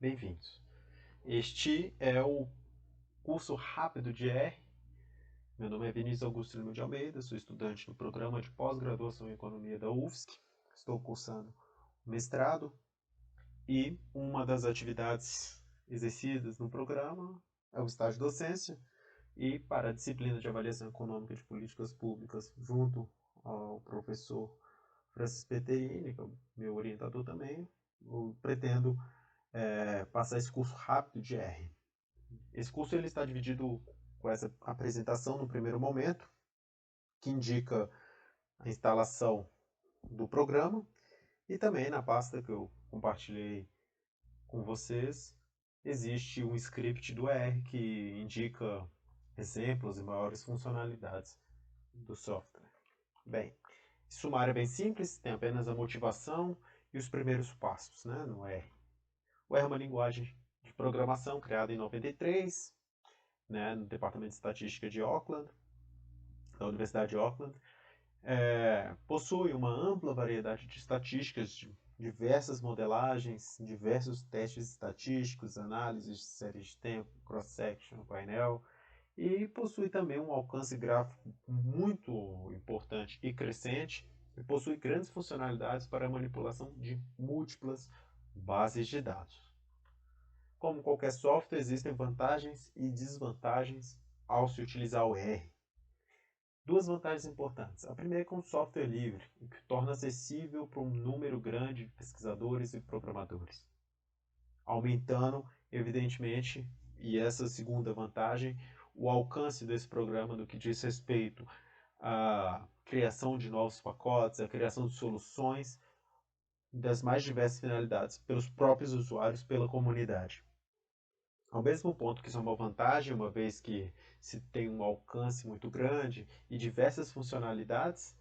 Bem-vindos. Este é o curso rápido de R. Meu nome é Vinícius Augusto Lima de Almeida, sou estudante do programa de pós-graduação em Economia da UFSC. Estou cursando mestrado e uma das atividades exercidas no programa é o estágio docência e para a disciplina de avaliação econômica de políticas públicas, junto ao professor Francis Peterini, que é o meu orientador também, eu pretendo passar esse curso rápido de R. Esse curso ele está dividido com essa apresentação no primeiro momento, que indica a instalação do programa, e também na pasta que eu compartilhei com vocês, existe um script do R que indica exemplos e maiores funcionalidades do software. Bem, sumário é bem simples, tem apenas a motivação e os primeiros passos, né, no R. O R é uma linguagem de programação criada em 93, né, no Departamento de Estatística de Auckland, da Universidade de Auckland. Possui uma ampla variedade de estatísticas, de diversas modelagens, diversos testes estatísticos, análises de séries de tempo, cross-section, painel, e possui também um alcance gráfico muito importante e crescente, e possui grandes funcionalidades para a manipulação de múltiplas bases de dados. Como qualquer software, existem vantagens e desvantagens ao se utilizar o R. Duas vantagens importantes. A primeira é que é um software livre, o que torna acessível para um número grande de pesquisadores e programadores. Aumentando, evidentemente, e essa segunda vantagem, o alcance desse programa no que diz respeito à criação de novos pacotes, à criação de soluções das mais diversas finalidades, pelos próprios usuários, pela comunidade. Ao mesmo ponto que isso é uma vantagem, uma vez que se tem um alcance muito grande e diversas funcionalidades,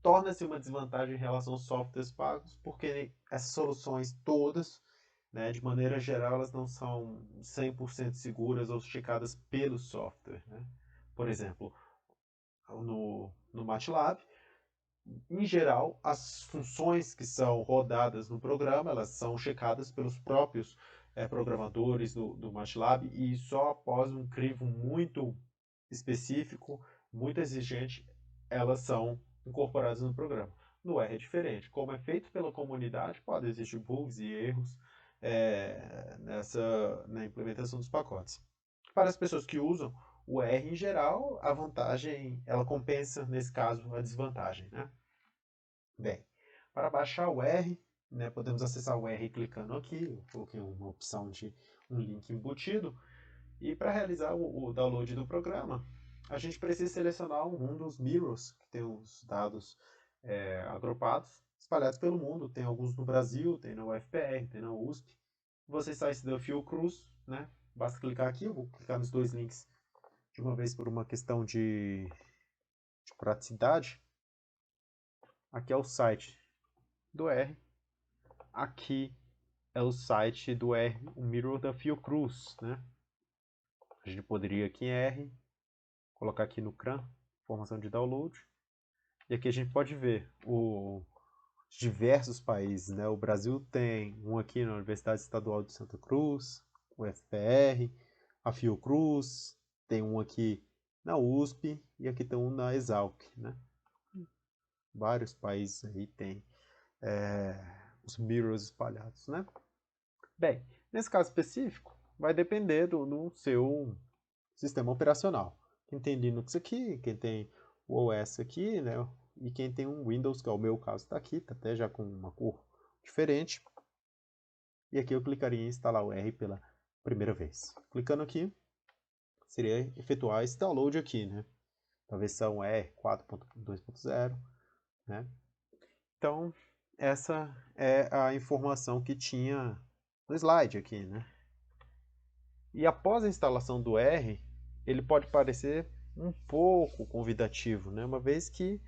torna-se uma desvantagem em relação aos softwares pagos, porque essas soluções todas, né, de maneira geral, elas não são 100% seguras ou checadas pelo software. Né? Por exemplo, no MATLAB, em geral, as funções que são rodadas no programa, elas são checadas pelos próprios programadores do MATLAB e só após um crivo muito específico, muito exigente, elas são incorporadas no programa. No R é diferente. Como é feito pela comunidade, pode existir bugs e erros na implementação dos pacotes. Para as pessoas que usam o R em geral, a vantagem ela compensa, nesse caso, a desvantagem. Né? Bem, para baixar o R, né, podemos acessar o R clicando aqui. Eu coloquei uma opção de um link embutido. E para realizar o download do programa, a gente precisa selecionar um dos mirrors, que tem os dados agrupados, espalhados pelo mundo. Tem alguns no Brasil, tem na UFPR, tem na USP. Você sai da Fiocruz, né? Basta clicar aqui, eu vou clicar nos dois links de uma vez por uma questão de praticidade. Aqui é o site do R. Aqui é o site do R, o mirror da Fiocruz, né? A gente poderia aqui em R, colocar aqui no CRAN, informação de download. E aqui a gente pode ver os diversos países, né? O Brasil tem um aqui na Universidade Estadual de Santa Cruz, o FPR, a Fiocruz, tem um aqui na USP e aqui tem um na Exalc, né? Vários países aí tem os mirrors espalhados, né? Bem, nesse caso específico, vai depender do seu sistema operacional. Quem tem Linux aqui, quem tem o OS aqui, né? E quem tem um Windows, que é o meu caso, está aqui, está até já com uma cor diferente. E aqui eu clicaria em instalar o R pela primeira vez. Clicando aqui, seria efetuar esse download aqui, né? Da versão R 4.2.0, né? Então, essa é a informação que tinha no slide aqui, né? E após a instalação do R, ele pode parecer um pouco convidativo, né? Uma vez que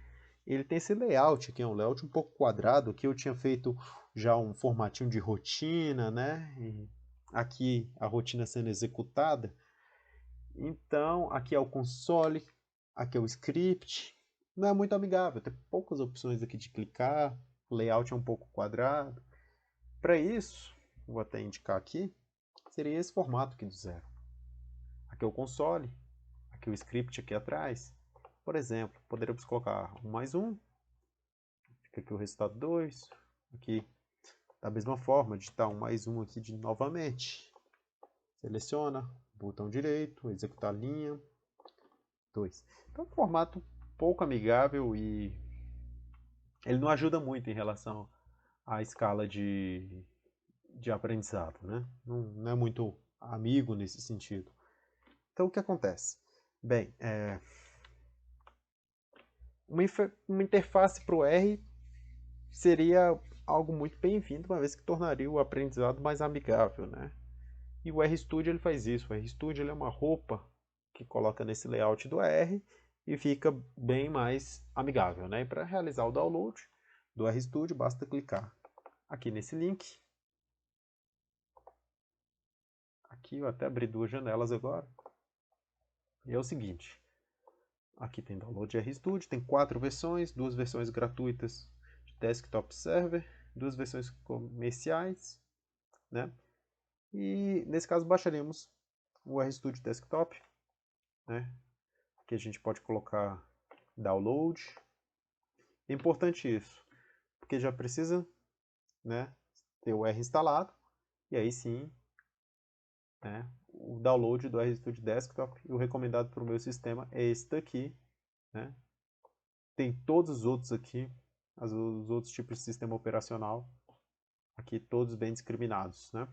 ele tem esse layout aqui, é um layout um pouco quadrado, que eu tinha feito já um formatinho de rotina, né? E aqui a rotina sendo executada. Então, aqui é o console, aqui é o script. Não é muito amigável, tem poucas opções aqui de clicar, o layout é um pouco quadrado. Para isso, vou até indicar aqui, seria esse formato aqui do zero. Aqui é o console, aqui o script aqui atrás. Por exemplo, poderíamos colocar um mais um, fica aqui o resultado 2, aqui da mesma forma, digitar um mais um aqui novamente. Seleciona, botão direito, executar linha, 2. Então, um formato pouco amigável e ele não ajuda muito em relação à escala de aprendizado, né? Não é muito amigo nesse sentido. Então, o que acontece? Bem, uma interface para o R seria algo muito bem-vindo, uma vez que tornaria o aprendizado mais amigável, né? E o RStudio ele faz isso. O RStudio ele é uma roupa que coloca nesse layout do R e fica bem mais amigável, né? Para realizar o download do RStudio, basta clicar aqui nesse link. Aqui eu até abri duas janelas agora. E é o seguinte, aqui tem download de RStudio, tem 4 versões, 2 versões gratuitas de desktop server, 2 versões comerciais, né? E nesse caso baixaremos o RStudio Desktop, né? Aqui a gente pode colocar download. É importante isso, porque já precisa, né, ter o R instalado, e aí sim, né, o download do RStudio Desktop, e o recomendado para o meu sistema é esse daqui, né? Tem todos os outros aqui, os outros tipos de sistema operacional, aqui todos bem discriminados, né?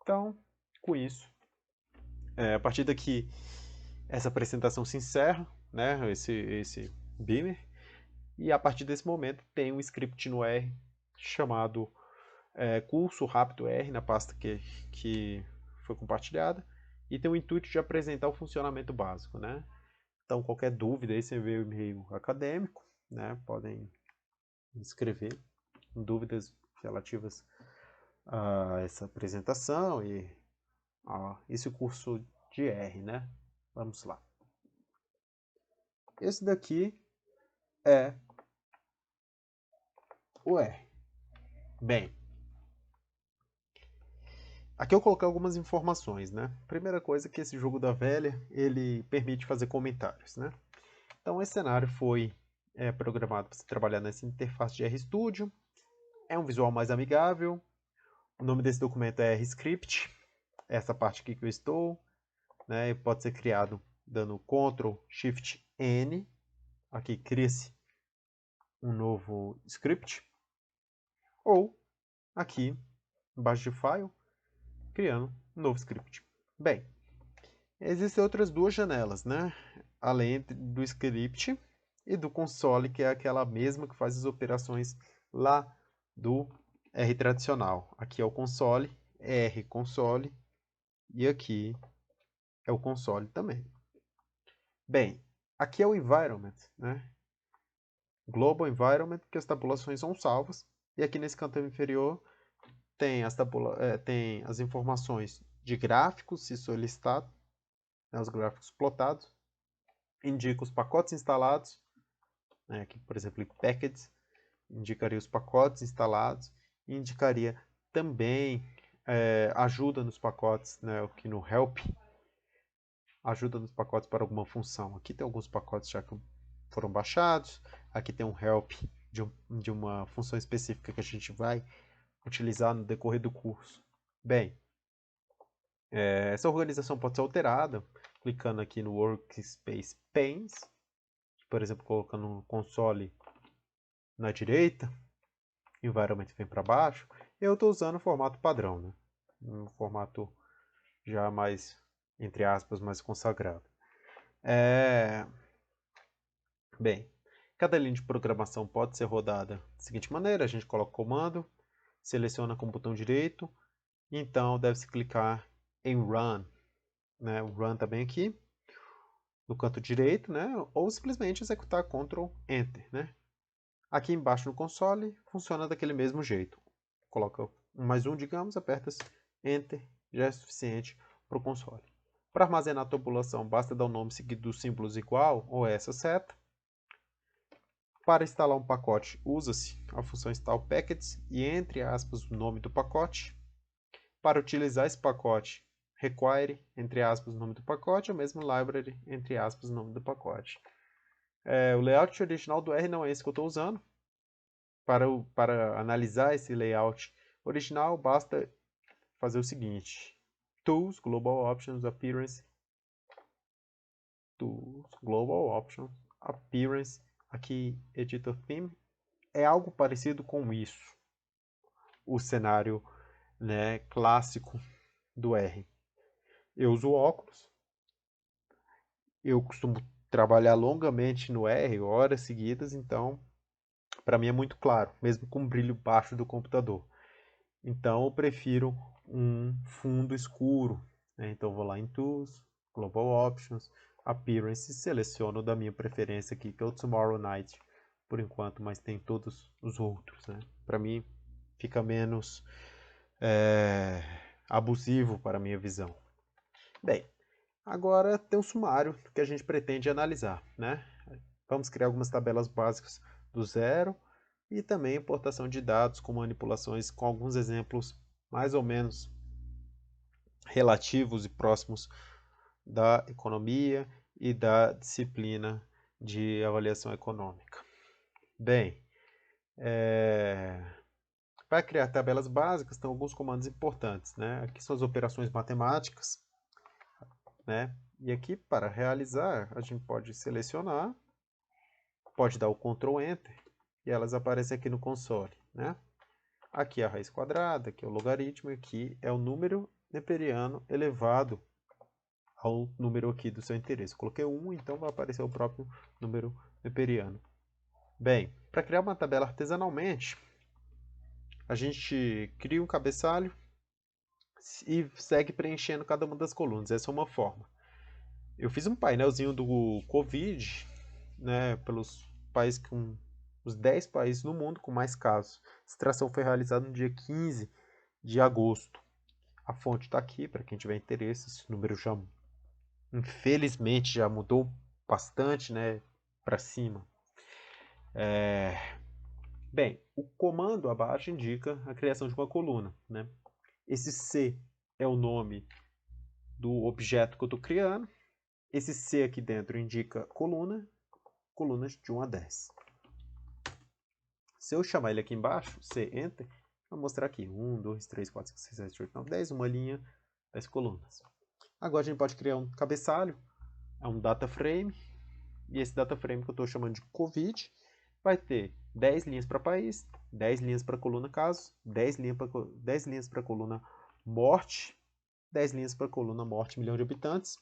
Então, com isso, a partir daqui, essa apresentação se encerra, né, esse Beamer, e a partir desse momento tem um script no R chamado curso rápido R, na pasta que foi compartilhada, e tem o intuito de apresentar o funcionamento básico, né? Então, qualquer dúvida, esse é o meu e-mail acadêmico, né? Podem escrever dúvidas relativas a essa apresentação e a esse curso de R, né? Vamos lá. Esse daqui é o R. Bem, aqui eu coloquei algumas informações, né? Primeira coisa é que esse jogo da velha, ele permite fazer comentários, né? Então esse cenário foi programado para você trabalhar nessa interface de RStudio. É um visual mais amigável. O nome desse documento é RScript. Essa parte aqui que eu estou, né? Pode ser criado dando Ctrl Shift N. Aqui cria-se um novo script. Ou aqui embaixo de File, criando um novo script. Bem, existem outras duas janelas, né? Além do script e do console, que é aquela mesma que faz as operações lá do R tradicional. Aqui é o console, R console, e aqui é o console também. Bem, aqui é o environment, né? Global environment, que as tabulações são salvas, e aqui nesse canto inferior tem as informações de gráficos, se solicitado, né, os gráficos plotados, indica os pacotes instalados, né, aqui por exemplo, packages, indicaria os pacotes instalados, e indicaria também ajuda nos pacotes, né, aqui no help, ajuda nos pacotes para alguma função. Aqui tem alguns pacotes já que foram baixados, aqui tem um help de uma função específica que a gente vai utilizar no decorrer do curso. Bem, essa organização pode ser alterada clicando aqui no Workspace Panes, por exemplo, colocando um console na direita, environment vem para baixo. Eu estou usando o formato padrão, né? Um formato já mais, entre aspas, mais consagrado. Bem, cada linha de programação pode ser rodada da seguinte maneira: a gente coloca o comando, seleciona com o botão direito, e então deve-se clicar em Run, né? O Run também aqui, no canto direito, né? Ou simplesmente executar Ctrl Enter, né? Aqui embaixo no console funciona daquele mesmo jeito. Coloca um mais um, digamos, aperta Enter, já é suficiente para o console. Para armazenar a tabulação, basta dar o nome seguido dos símbolos igual ou essa seta. Para instalar um pacote, usa-se a função install packets e, entre aspas, o nome do pacote. Para utilizar esse pacote, require, entre aspas, o nome do pacote, ou mesmo library, entre aspas, o nome do pacote. O layout original do R não é esse que eu estou usando. Para analisar esse layout original, basta fazer o seguinte: Tools, Global Options, Appearance, Tools, Global Options, Appearance, aqui Editor Theme, é algo parecido com isso, o cenário, né, clássico do R. Eu uso óculos, eu costumo trabalhar longamente no R, horas seguidas, então para mim é muito claro, mesmo com o brilho baixo do computador. Então eu prefiro um fundo escuro, né? Então vou lá em Tools, Global Options, Appearance, seleciono da minha preferência aqui, que é o Tomorrow Night, por enquanto, mas tem todos os outros, né? Para mim fica menos abusivo para a minha visão. Bem, agora tem um sumário que a gente pretende analisar, né? Vamos criar algumas tabelas básicas do zero e também importação de dados com manipulações com alguns exemplos mais ou menos relativos e próximos da economia e da disciplina de avaliação econômica. Bem, para criar tabelas básicas tem alguns comandos importantes, né? Aqui são as operações matemáticas, né? E aqui para realizar a gente pode selecionar, pode dar o Ctrl Enter e elas aparecem aqui no console, né? Aqui é a raiz quadrada, aqui é o logaritmo, aqui é o número neperiano elevado ao número aqui do seu interesse. Coloquei 1, então vai aparecer o próprio número neperiano. Bem, para criar uma tabela artesanalmente, a gente cria um cabeçalho e segue preenchendo cada uma das colunas. Essa é uma forma. Eu fiz um painelzinho do Covid, né, pelos países com os 10 países no mundo com mais casos. A extração foi realizada no dia 15 de agosto. A fonte está aqui, para quem tiver interesse. Esse número já, infelizmente, já mudou bastante, né, para cima. Bem, o comando abaixo indica a criação de uma coluna, né? Esse C é o nome do objeto que eu estou criando. Esse C aqui dentro indica coluna, colunas de 1 a 10. Se eu chamar ele aqui embaixo, C, Enter, vai mostrar aqui 1, 2, 3, 4, 5, 6, 7, 8, 9, 10, uma linha, 10 colunas. Agora a gente pode criar um cabeçalho, é um data frame, e esse data frame que eu estou chamando de Covid vai ter 10 linhas para país, 10 linhas para coluna casos, 10 linhas para coluna morte, 10 linhas para coluna morte milhão de habitantes.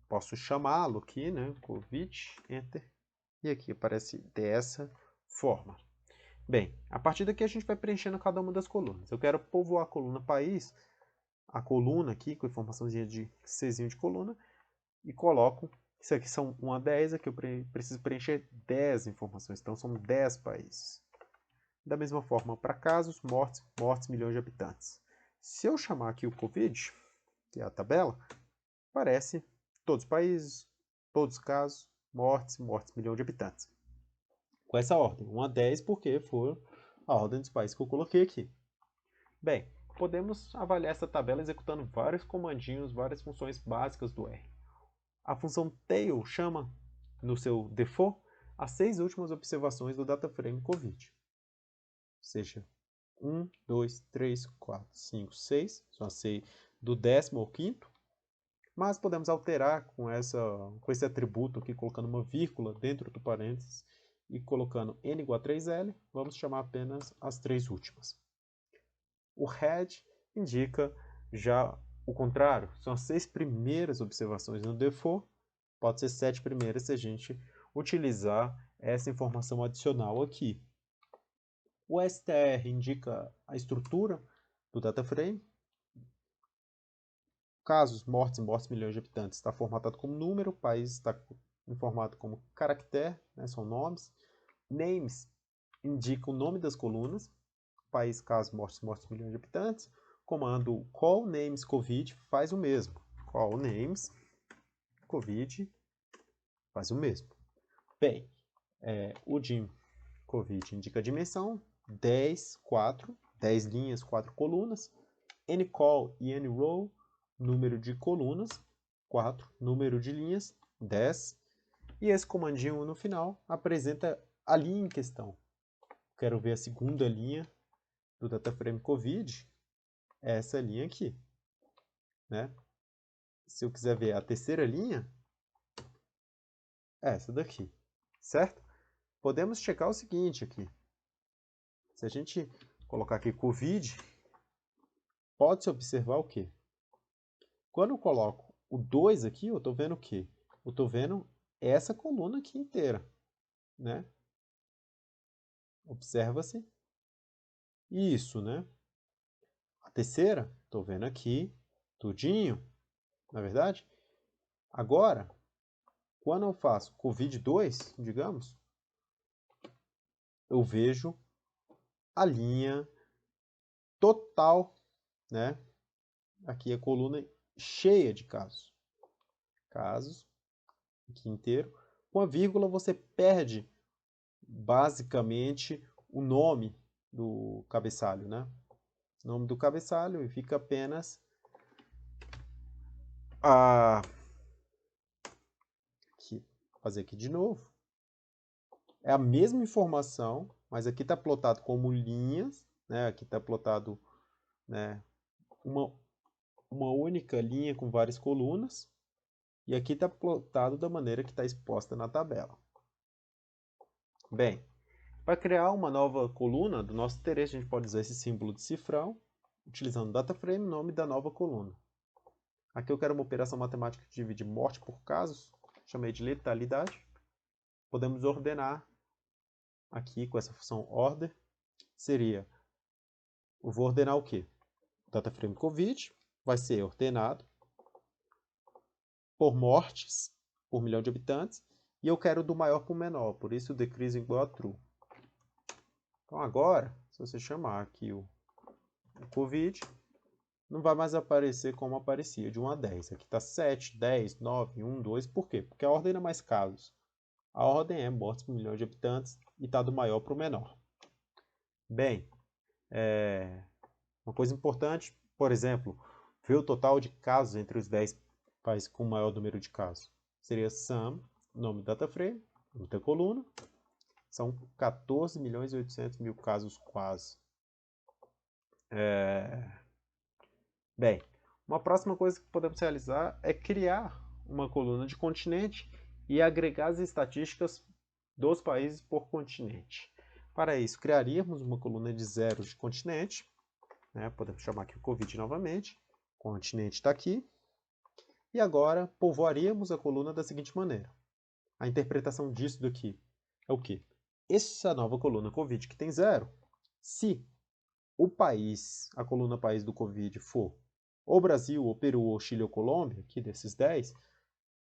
Posso chamá-lo aqui, né, Covid, Enter, e aqui aparece dessa forma. Bem, a partir daqui a gente vai preenchendo cada uma das colunas. Eu quero povoar a coluna país, a coluna aqui com informaçãozinha de Czinho de coluna, e coloco, isso aqui são 1 a 10, aqui eu preciso preencher 10 informações, então são 10 países. Da mesma forma, para casos, mortes, milhões de habitantes. Se eu chamar aqui o Covid, que é a tabela, aparece todos os países, todos os casos, mortes, milhão de habitantes. Com essa ordem, 1 a 10, porque foi a ordem dos países que eu coloquei aqui. Bem, podemos avaliar essa tabela executando vários comandinhos, várias funções básicas do R. A função tail chama, no seu default, as 6 últimas observações do dataframe Covid. Ou seja, 1, 2, 3, 4, 5, 6, são as 6 do 10º ao 5º, mas podemos alterar com esse atributo aqui, colocando uma vírgula dentro do parênteses e colocando n igual a 3l, vamos chamar apenas as 3 últimas. O head indica já o contrário, são as 6 primeiras observações no default, pode ser 7 primeiras se a gente utilizar essa informação adicional aqui. O str indica a estrutura do dataframe. Casos, mortes, milhões de habitantes, está formatado como número, país está informado como caractere, né, são nomes. Names indica o nome das colunas, país, casos, mortes, milhões de habitantes. Comando call names covid faz o mesmo. Call names covid faz o mesmo. Bem, O de Covid indica a dimensão, 10, 4, 10 linhas, 4 colunas. Ncol e nrow, número de colunas, 4, número de linhas, 10. E esse comandinho no final apresenta a linha em questão. Quero ver a segunda linha do DataFrame Covid, é essa linha aqui, né? Se eu quiser ver a terceira linha, é essa daqui, certo? Podemos checar o seguinte aqui. Se a gente colocar aqui Covid, pode-se observar o quê? Quando eu coloco o 2 aqui, eu estou vendo o quê? Eu estou vendo essa coluna aqui inteira, né? Observa-se isso, né? A terceira, estou vendo aqui, tudinho, na verdade. Agora, quando eu faço Covid2, digamos, eu vejo a linha total, né? Aqui a coluna cheia de casos. Casos, aqui inteiro. Com a vírgula você perde, basicamente, o nome do cabeçalho, né? O nome do cabeçalho e fica apenas a... Aqui. Vou fazer aqui de novo. É a mesma informação, mas aqui está plotado como linhas, né? Aqui está plotado, né, uma única linha com várias colunas. E aqui está plotado da maneira que está exposta na tabela. Bem, para criar uma nova coluna do nosso interesse, a gente pode usar esse símbolo de cifrão, utilizando o DataFrame, nome da nova coluna. Aqui eu quero uma operação matemática que divide morte por casos, chamei de letalidade. Podemos ordenar aqui com essa função order. Seria, eu vou ordenar o quê? O DataFrame Covid vai ser ordenado por mortes, por milhão de habitantes, e eu quero do maior para o menor, por isso o decrease igual a true. Então agora, se você chamar aqui o Covid, não vai mais aparecer como aparecia, de 1 a 10. Aqui está 7, 10, 9, 1, 2. Por quê? Porque a ordem é mais casos. A ordem é mortes por milhão de habitantes e está do maior para o menor. Bem, uma coisa importante, por exemplo, ver o total de casos entre os 10 países com o maior número de casos. Seria sum, nome do DataFrame, nome da coluna. São 14 milhões e 800 mil casos quase. Bem, uma próxima coisa que podemos realizar é criar uma coluna de continente e agregar as estatísticas dos países por continente. Para isso, criaríamos uma coluna de zeros de continente, né? Podemos chamar aqui o Covid novamente, o continente está aqui, e agora povoaríamos a coluna da seguinte maneira. A interpretação disso daqui é o quê? Essa nova coluna Covid que tem zero, se o país, a coluna país do Covid for ou Brasil, ou Peru, ou Chile, ou Colômbia, aqui desses 10,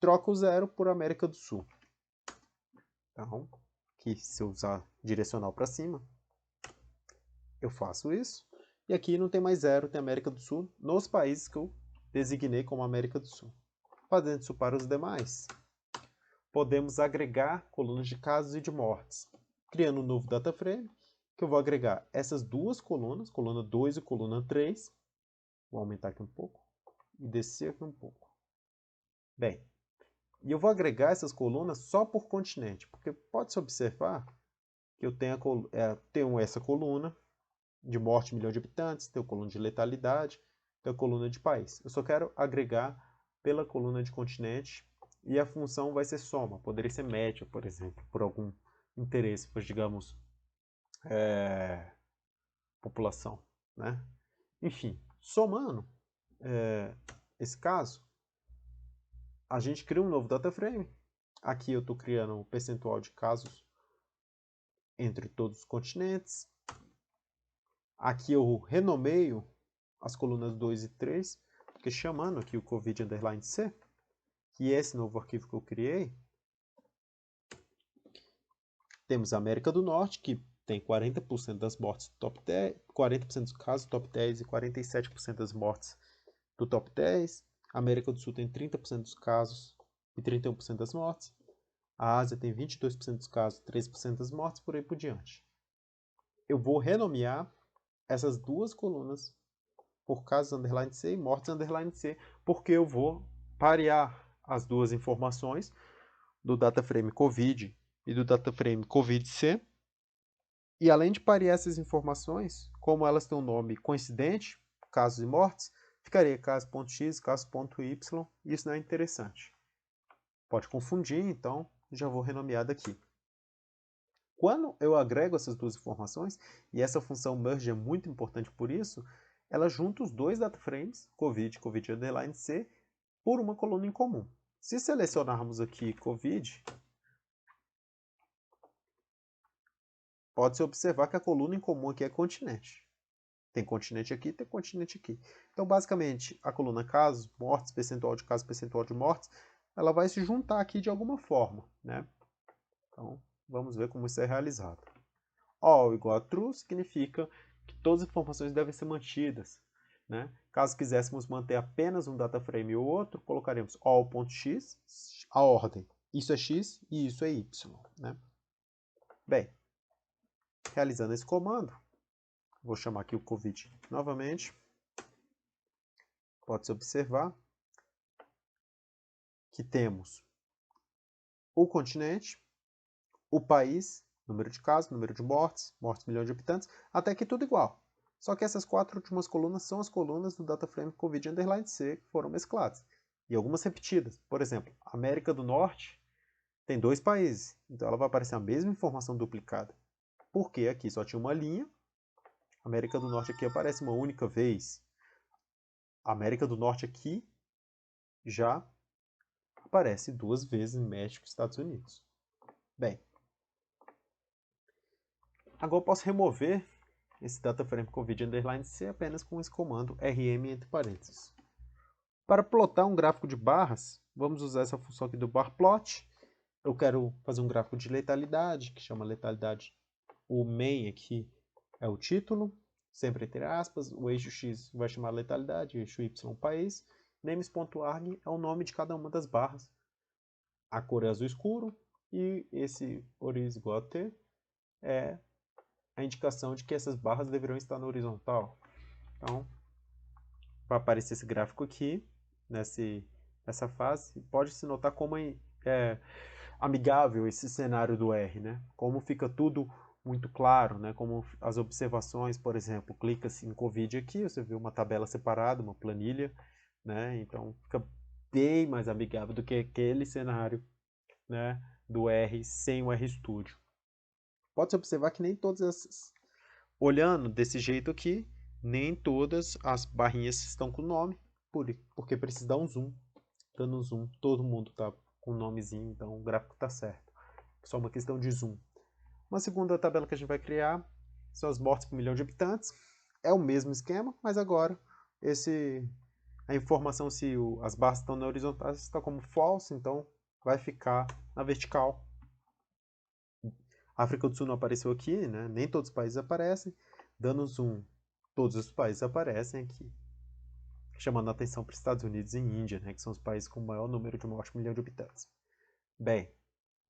troca o zero por América do Sul. Então, aqui se eu usar direcional para cima, eu faço isso. E aqui não tem mais zero, tem América do Sul nos países que eu designei como América do Sul. Fazendo isso para os demais, podemos agregar colunas de casos e de mortes, criando um novo DataFrame, que eu vou agregar essas duas colunas, coluna 2 e coluna 3. Vou aumentar aqui um pouco e descer aqui um pouco. Bem, e eu vou agregar essas colunas só por continente, porque pode-se observar que eu tenho essa coluna de morte milhão de habitantes, tenho coluna de letalidade, tenho coluna de país. Eu só quero agregar pela coluna de continente e a função vai ser soma. Poderia ser média, por exemplo, por algum interesse, pois digamos, população, né? Enfim, somando esse caso, a gente cria um novo DataFrame. Aqui eu estou criando o percentual de casos entre todos os continentes. Aqui eu renomeio as colunas 2 e 3, porque chamando aqui o COVID_C, que é esse novo arquivo que eu criei, temos a América do Norte, que tem 40% das mortes do top 10, 40% dos casos do top 10 e 47% das mortes do top 10. A América do Sul tem 30% dos casos e 31% das mortes. A Ásia tem 22% dos casos, 13% das mortes, por aí por diante. Eu vou renomear essas duas colunas por casos underline C e mortes underline C, porque eu vou parear as duas informações do data frame COVID e do data frame COVID-C. E além de parear essas informações, como elas têm um nome coincidente, casos e mortes, ficaria caso.x, caso.y, e isso não é interessante. Pode confundir, então já vou renomear daqui. Quando eu agrego essas duas informações, e essa função merge é muito importante por isso, ela junta os dois data frames, COVID, COVID underline C, por uma coluna em comum. Se selecionarmos aqui COVID, pode-se observar que a coluna em comum aqui é continente. Tem continente aqui, tem continente aqui. Então, basicamente, a coluna casos, mortes, percentual de casos, percentual de mortes, ela vai se juntar aqui de alguma forma, né? Então, vamos ver como isso é realizado. All igual a true significa que todas as informações devem ser mantidas, né? Caso quiséssemos manter apenas um data frame ou outro, colocaremos all.x, a ordem. Isso é x e isso é y, né? Bem, realizando esse comando, vou chamar aqui o COVID novamente. Pode-se observar que temos o continente, o país, número de casos, número de mortes, milhões de habitantes, até aqui tudo igual. Só que essas quatro últimas colunas são as colunas do data frame COVID underline C que foram mescladas. E algumas repetidas. Por exemplo, América do Norte tem 2 países, então ela vai aparecer a mesma informação duplicada. Porque aqui só tinha uma linha, América do Norte aqui aparece uma única vez. América do Norte aqui já aparece 2 vezes México e Estados Unidos. Bem, agora eu posso remover esse data frame COVID underline C apenas com esse comando rm entre parênteses. Para plotar um gráfico de barras, vamos usar essa função aqui do bar plot. Eu quero fazer um gráfico de letalidade, que chama letalidade. O main aqui é o título, sempre entre aspas. O eixo X vai chamar letalidade, o eixo Y país. Names.arg é o nome de cada uma das barras. A cor é azul escuro e esse oriz igual a T é a indicação de que essas barras deverão estar na horizontal. Então, vai aparecer esse gráfico aqui, nessa fase. Pode-se notar como é amigável esse cenário do R, né? Como fica tudo muito claro, né? Como as observações, por exemplo, clica-se em COVID aqui, você vê uma tabela separada, uma planilha, né? Então, fica bem mais amigável do que aquele cenário, né, do R sem o RStudio. Pode-se observar que nem todas essas... Olhando desse jeito aqui, nem todas as barrinhas estão com nome, porque precisa dar um zoom. Dando um zoom, todo mundo está com um nomezinho, então o gráfico está certo. Só uma questão de zoom. Uma segunda tabela que a gente vai criar são as mortes por milhão de habitantes. É o mesmo esquema, mas agora a informação se as barras estão na horizontal está como false, então vai ficar na vertical. A África do Sul não apareceu aqui, né? Nem todos os países aparecem. Dando zoom, todos os países aparecem aqui. Chamando a atenção para os Estados Unidos e Índia, né? Que são os países com o maior número de mortes por milhão de habitantes. Bem,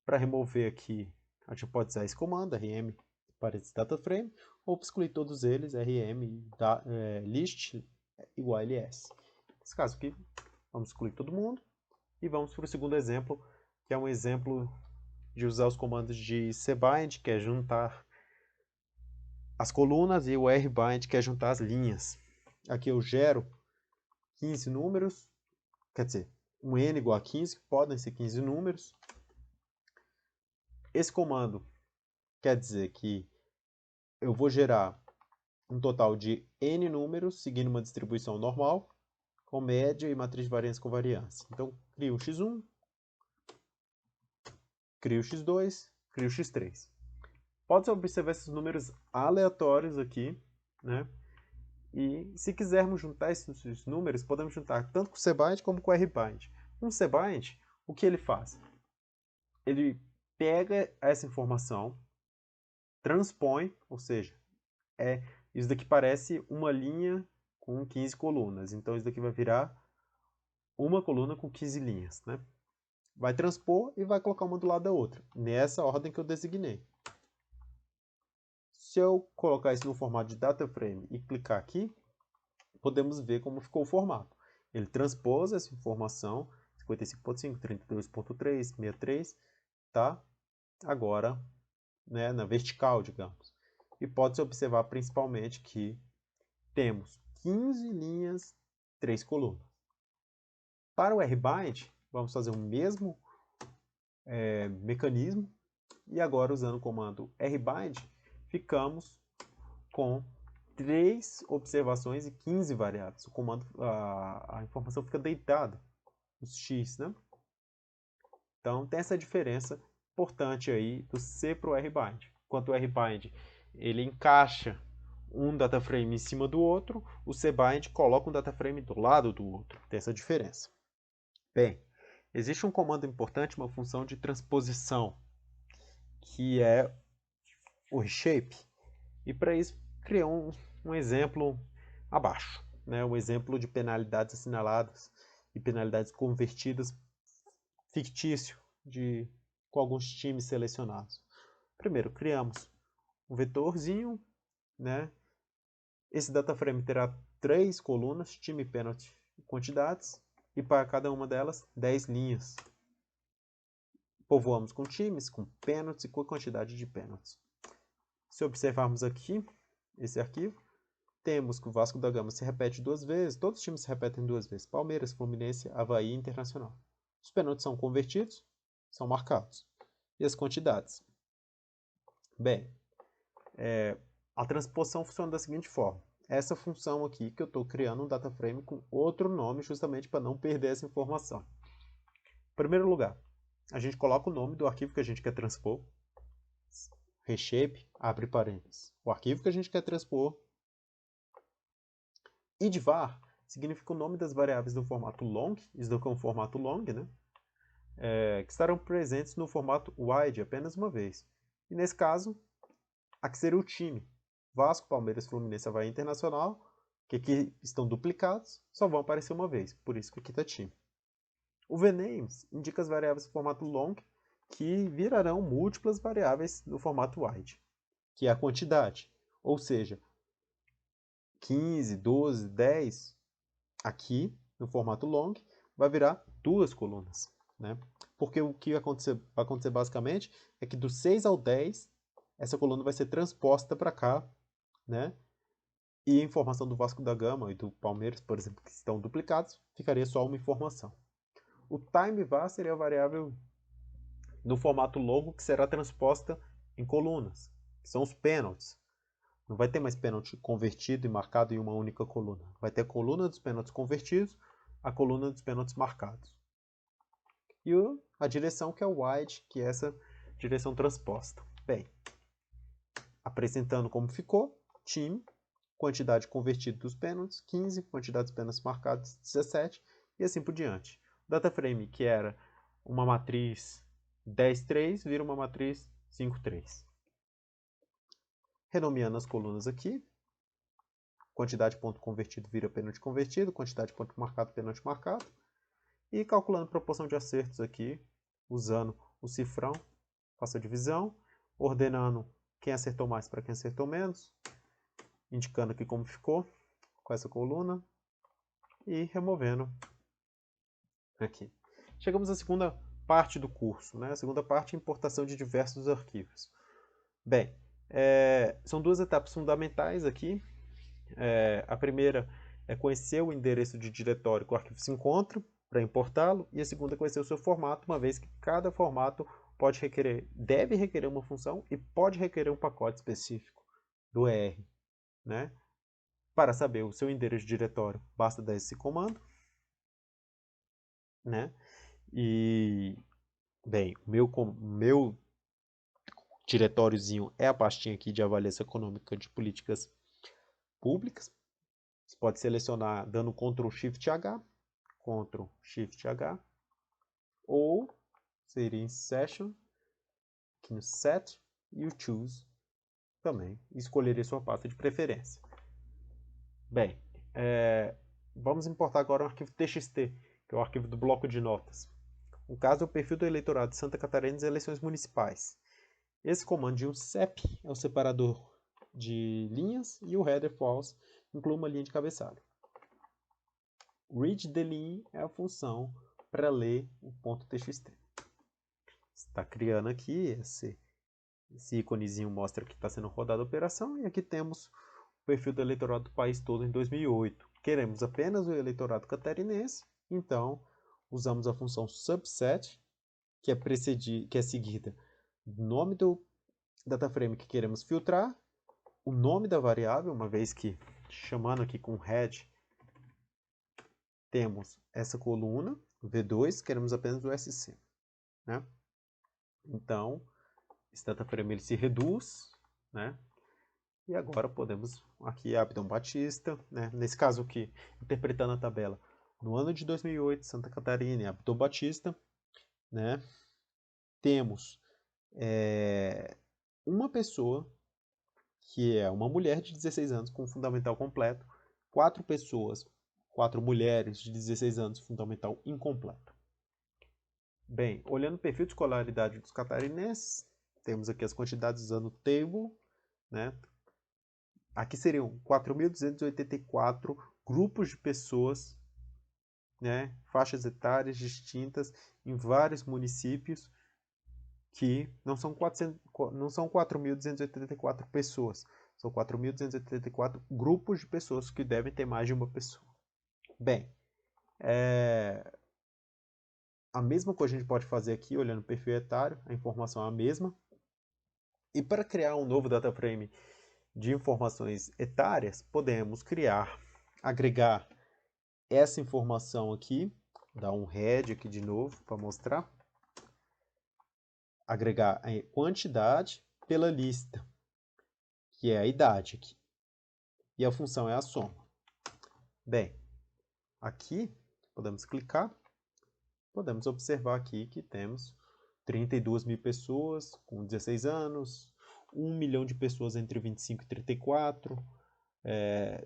para remover aqui, a gente pode usar esse comando, rm parênteses data frame, ou para excluir todos eles, rm list igual a ls. Nesse caso aqui, vamos excluir todo mundo e vamos para o segundo exemplo, que é um exemplo de usar os comandos de cbind, que é juntar as colunas, e o rbind, que é juntar as linhas. Aqui eu gero 15 números, quer dizer, um n igual a 15, podem ser 15 números. Esse comando quer dizer que eu vou gerar um total de n números, seguindo uma distribuição normal, com média e matriz de variância com variância. Então, crio o x1, crio o x2, crio o x3. Pode observar esses números aleatórios aqui, né? E se quisermos juntar esses números, podemos juntar tanto com o cbind como com o rbind. Com o cbind, o que ele faz? Ele pega essa informação, transpõe, ou seja, isso daqui parece uma linha com 15 colunas. Então, isso daqui vai virar uma coluna com 15 linhas, né? vai transpor e vai colocar uma do lado da outra, nessa ordem que eu designei. Se eu colocar isso no formato de data frame e clicar aqui, podemos ver como ficou o formato. Ele transpôs essa informação, 55.5, 32.3, 63, tá? Agora, né, na vertical, digamos. E pode-se observar principalmente que temos 15 linhas, 3 colunas. Para o RBind, vamos fazer o mesmo mecanismo. E agora, usando o comando RBind, ficamos com 3 observações e 15 variáveis. O comando, a informação fica deitada, os x, né? Então, tem essa diferença importante aí do C para o RBind. Enquanto o RBind, ele encaixa um data frame em cima do outro, o CBind coloca um data frame do lado do outro. Tem essa diferença. Bem, existe um comando importante, uma função de transposição, que é o reshape. E para isso, criei um exemplo abaixo, né? Um exemplo de penalidades assinaladas e penalidades convertidas fictício com alguns times selecionados. Primeiro, criamos um vetorzinho, né? Esse data frame terá 3 colunas, time, pênalti e quantidades, e para cada uma delas 10 linhas. Povoamos com times, com pênaltis e com a quantidade de pênaltis. Se observarmos aqui esse arquivo, temos que o Vasco da Gama se repete 2 vezes, todos os times se repetem 2 vezes, Palmeiras, Fluminense, Avaí e Internacional. Os pênaltis são convertidos, são marcados. E as quantidades? Bem, a transposição funciona da seguinte forma. Essa função aqui que eu estou criando um data frame com outro nome, justamente para não perder essa informação. Em primeiro lugar, a gente coloca o nome do arquivo que a gente quer transpor. Reshape, abre parênteses. O arquivo que a gente quer transpor. Idvar significa o nome das variáveis no formato long, isso daqui é um formato long, né? Que estarão presentes no formato wide apenas uma vez. E nesse caso, aqui seria o time. Vasco, Palmeiras, Fluminense, Avaí Internacional, que aqui estão duplicados, só vão aparecer uma vez, por isso que aqui está time. O vnames indica as variáveis no formato long, que virarão múltiplas variáveis no formato wide, que é a quantidade. Ou seja, 15, 12, 10, aqui no formato long, vai virar 2 colunas. Né? Porque o que vai acontecer basicamente é que do 6 ao 10, essa coluna vai ser transposta para cá, né? E a informação do Vasco da Gama e do Palmeiras, por exemplo, que estão duplicados, ficaria só uma informação. O timeVar seria a variável no formato longo que será transposta em colunas, que são os pênaltis. Não vai ter mais pênalti convertido e marcado em uma única coluna. Vai ter a coluna dos pênaltis convertidos, a coluna dos pênaltis marcados. E a direção que é o wide, que é essa direção transposta. Bem, apresentando como ficou, time, quantidade convertida dos pênaltis, 15, quantidade dos pênaltis marcados, 17, e assim por diante. O data frame, que era uma matriz 10.3, vira uma matriz 5.3. Renomeando as colunas aqui, quantidade ponto convertido vira pênalti convertido, quantidade ponto marcado, pênalti marcado, e calculando a proporção de acertos aqui, usando o cifrão, faço a divisão, ordenando quem acertou mais para quem acertou menos, indicando aqui como ficou com essa coluna e removendo aqui. Chegamos à segunda parte do curso, né? A segunda parte é a importação de diversos arquivos. Bem, são 2 etapas fundamentais aqui. A primeira é conhecer o endereço de diretório que o arquivo se encontra para importá-lo, e a segunda é conhecer o seu formato, uma vez que cada formato deve requerer uma função e pode requerer um pacote específico do ER. Né? Para saber o seu endereço de diretório, basta dar esse comando. Né? E, bem, o meu diretóriozinho é a pastinha aqui de avaliação econômica de políticas públicas. Você pode selecionar dando Ctrl Shift H, Ctrl Shift H, ou seria em Session, aqui no Set, e o Choose também. Escolheria sua pasta de preferência. Bem, vamos importar agora um arquivo TXT, que é o arquivo do bloco de notas. No caso, é o perfil do eleitorado de Santa Catarina nas eleições municipais. Esse comando de um CEP é o separador de linhas e o header false inclui uma linha de cabeçalho. Read the line é a função para ler o .txt. Está criando aqui, esse íconezinho mostra que está sendo rodada a operação, e aqui temos o perfil do eleitorado do país todo em 2008. Queremos apenas o eleitorado catarinense, então usamos a função subset, que é seguida do nome do dataframe que queremos filtrar, o nome da variável, uma vez que, chamando aqui com head, temos essa coluna, V2, queremos apenas o SC. Né? Então, esse dataframe ele se reduz, né? E agora podemos, aqui, Abdon Batista, né? Nesse caso aqui, interpretando a tabela, no ano de 2008, Santa Catarina e Abdon Batista, né? Temos uma pessoa, que é uma mulher de 16 anos com fundamental completo, 4 pessoas, 4 mulheres de 16 anos, fundamental incompleto. Bem, olhando o perfil de escolaridade dos catarinenses, temos aqui as quantidades usando o table, né? Aqui seriam 4.284 grupos de pessoas, né? Faixas etárias distintas em vários municípios, que não são 4.284 pessoas, são 4.284 grupos de pessoas que devem ter mais de uma pessoa. Bem, a mesma coisa a gente pode fazer aqui, olhando o perfil etário, a informação é a mesma. E para criar um novo data frame de informações etárias, podemos agregar essa informação aqui, dar um head aqui de novo para mostrar, agregar a quantidade pela lista, que é a idade aqui, e a função é a soma. Bem, aqui podemos clicar, podemos observar aqui que temos 32 mil pessoas com 16 anos, 1 milhão de pessoas entre 25 e 34,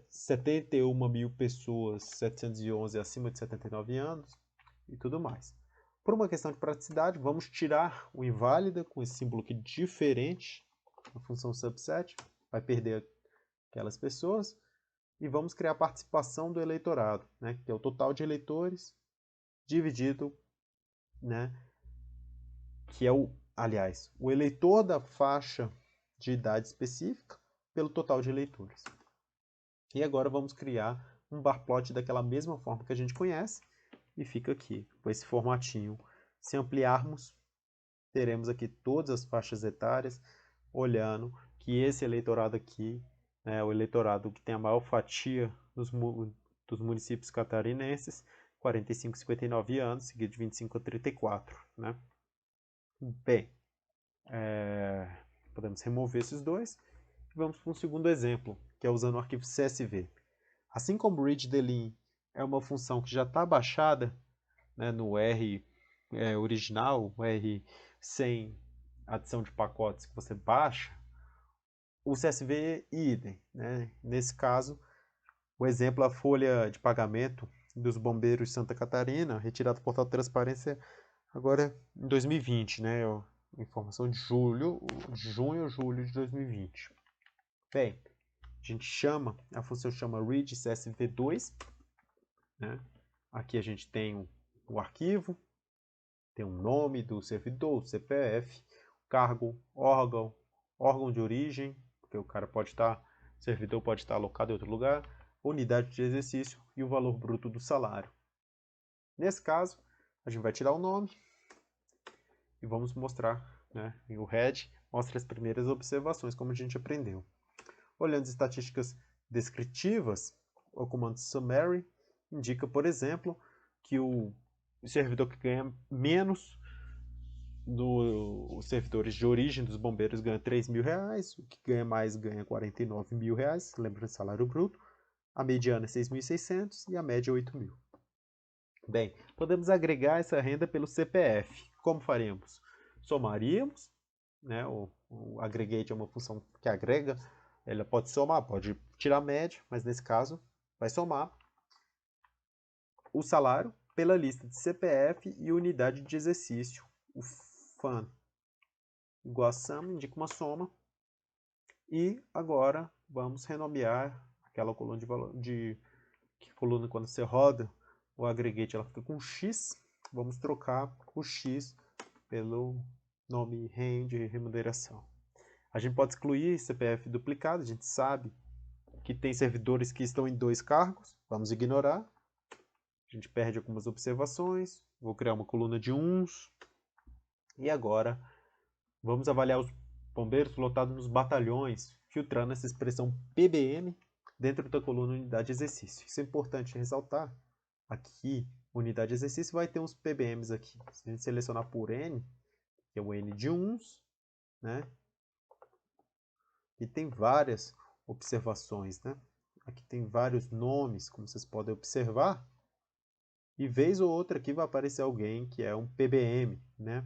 71 mil pessoas, 711 acima de 79 anos e tudo mais. Por uma questão de praticidade, vamos tirar o inválida com esse símbolo aqui diferente, a função subset, vai perder aquelas pessoas, e vamos criar a participação do eleitorado, né, que é o total de eleitores dividido, né, que é o eleitor da faixa de idade específica pelo total de eleitores. E agora vamos criar um bar plot daquela mesma forma que a gente conhece, e fica aqui, com esse formatinho. Se ampliarmos, teremos aqui todas as faixas etárias, olhando que esse eleitorado aqui, né, o eleitorado que tem a maior fatia dos municípios catarinenses, 45 a 59 anos, seguido de 25 a 34. Né? Bem, podemos remover esses dois. E vamos para um segundo exemplo, que é usando o arquivo CSV. Assim como o readTheLine é uma função que já está baixada, né, no R original, o R sem adição de pacotes que você baixa, o CSV idem. Né? Nesse caso, o exemplo, a folha de pagamento dos bombeiros de Santa Catarina, retirada do portal de transparência agora em 2020, né? Informação de junho ou julho de 2020. Bem, a função chama read CSV2, né? Aqui a gente tem o arquivo, tem um nome do servidor, o CPF, cargo, órgão de origem, porque o servidor pode estar alocado em outro lugar, unidade de exercício e o valor bruto do salário. Nesse caso, a gente vai tirar o nome e vamos mostrar, né, o head mostra as primeiras observações, como a gente aprendeu. Olhando as estatísticas descritivas, o comando summary indica, por exemplo, que o servidor que ganha menos dos servidores de origem dos bombeiros ganha R$3.000, o que ganha mais ganha R$49.000, lembra do salário bruto, a mediana é 6.600 e a média é 8.000. Bem, podemos agregar essa renda pelo CPF. Como faremos? Somaríamos, né? O aggregate é uma função que agrega, ela pode somar, pode tirar a média, mas nesse caso vai somar o salário pela lista de CPF e unidade de exercício. O FAN igual a sum, indica uma soma. E agora vamos renomear aquela coluna de valor que coluna quando você roda o aggregate ela fica com x. Vamos trocar o x pelo nome rende remuneração. A gente pode excluir CPF duplicado, a gente sabe que tem servidores que estão em 2 cargos, vamos ignorar. A gente perde algumas observações, vou criar uma coluna de uns. E agora vamos avaliar os bombeiros lotados nos batalhões, filtrando essa expressão PBM dentro da coluna unidade de exercício. Isso é importante ressaltar. Aqui, unidade de exercício vai ter uns PBMs aqui. Se a gente selecionar por N, que é o N de uns, né? E tem várias observações, né? Aqui tem vários nomes, como vocês podem observar. E vez ou outra aqui vai aparecer alguém que é um PBM, né?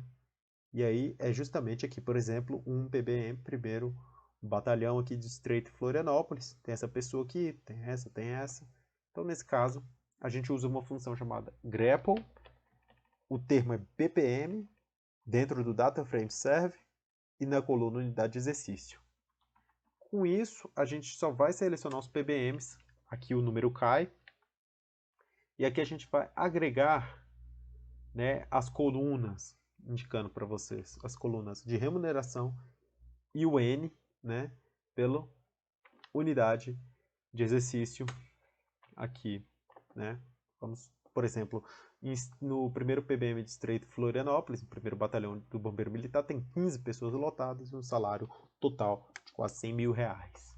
E aí é justamente aqui, por exemplo, um PBM, primeiro batalhão aqui de Estreito Florianópolis. Tem essa pessoa aqui, tem essa, tem essa. Então, nesse caso, a gente usa uma função chamada grepl. O termo é BPM, dentro do DataFrame Serve e na coluna unidade de exercício. Com isso, a gente só vai selecionar os PBMs. Aqui o número cai. E aqui a gente vai agregar, né, as colunas, indicando para vocês as colunas de remuneração e o N, né, pela unidade de exercício aqui, né? Vamos, por exemplo, no primeiro PBM de Estreito Florianópolis, o primeiro batalhão do Bombeiro Militar, tem 15 pessoas lotadas e um salário total de quase 100 mil reais.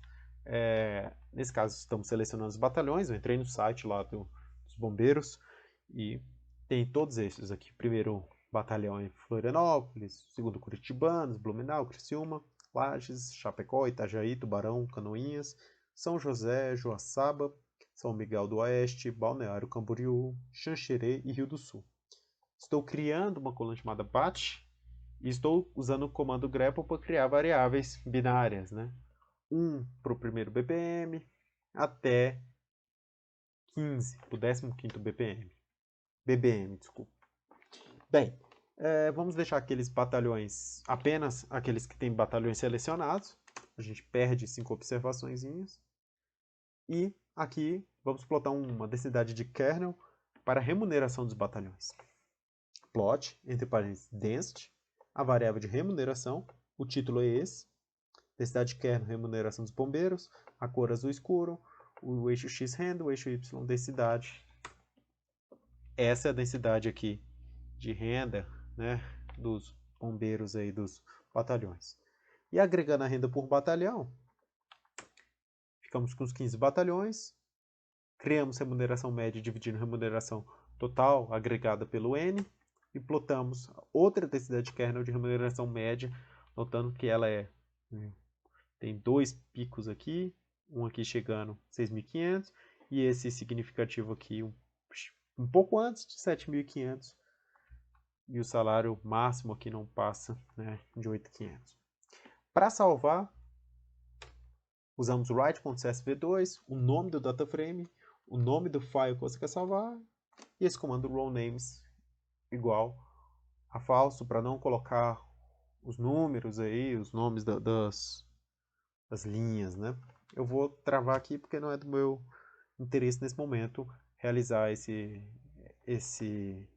Nesse caso, estamos selecionando os batalhões. Eu entrei no site lá dos bombeiros e tem todos esses aqui. Primeiro batalhão em Florianópolis, segundo Curitibanos, Blumenau, Criciúma, Lages, Chapecó, Itajaí, Tubarão, Canoinhas, São José, Joaçaba, São Miguel do Oeste, Balneário Camboriú, Xanxerê e Rio do Sul. Estou criando uma coluna chamada batch e estou usando o comando grepl para criar variáveis binárias, né? 1 para o primeiro BPM até 15 para o 15º BBM, desculpa. Bem, vamos deixar aqueles batalhões, apenas aqueles que têm batalhões selecionados. A gente perde 5 observações. E aqui vamos plotar uma densidade de kernel para a remuneração dos batalhões. Plot, entre parênteses, density, a variável de remuneração, o título é esse. Densidade de kernel, remuneração dos bombeiros, a cor azul escuro, o eixo X renda, o eixo Y densidade. Essa é a densidade aqui de renda, né, dos bombeiros aí, dos batalhões. E agregando a renda por batalhão, ficamos com os 15 batalhões, criamos remuneração média dividindo remuneração total agregada pelo N e plotamos outra densidade de kernel de remuneração média, notando que ela tem 2 picos aqui, um aqui chegando 6.500 e esse significativo aqui um pouco antes de 7.500 e o salário máximo aqui não passa, né, de 8.500. Para salvar, usamos o write.csv2, o nome do dataframe, o nome do file que você quer salvar e esse comando rownames igual a falso para não colocar os números aí, os nomes das linhas, né? Eu vou travar aqui porque não é do meu interesse nesse momento realizar esse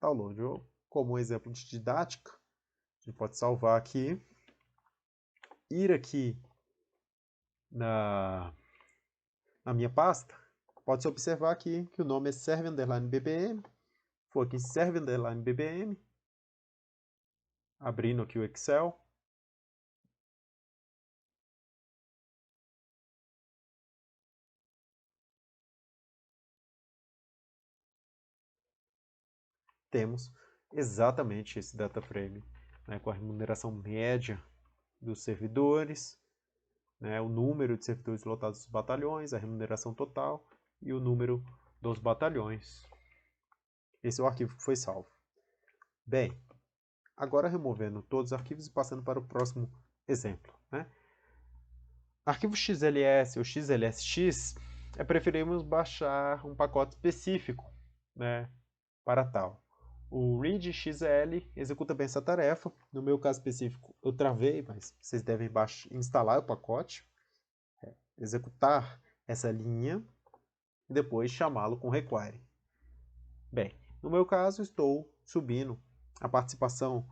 download. Como um exemplo de didática, a gente pode salvar aqui, ir aqui na minha pasta, pode-se observar aqui que o nome é serve_bbm, for aqui serve_bbm, abrindo aqui o Excel, temos exatamente esse data frame, né, com a remuneração média dos servidores, né, o número de servidores lotados dos batalhões, a remuneração total e o número dos batalhões. Esse é o arquivo que foi salvo. Bem, agora removendo todos os arquivos e passando para o próximo exemplo, né? Arquivo XLS ou XLSX, preferimos baixar um pacote específico né, para tal. O readxl executa bem essa tarefa. No meu caso específico, eu travei, mas vocês devem instalar o pacote, executar essa linha e depois chamá-lo com require. Bem, no meu caso, estou subindo a participação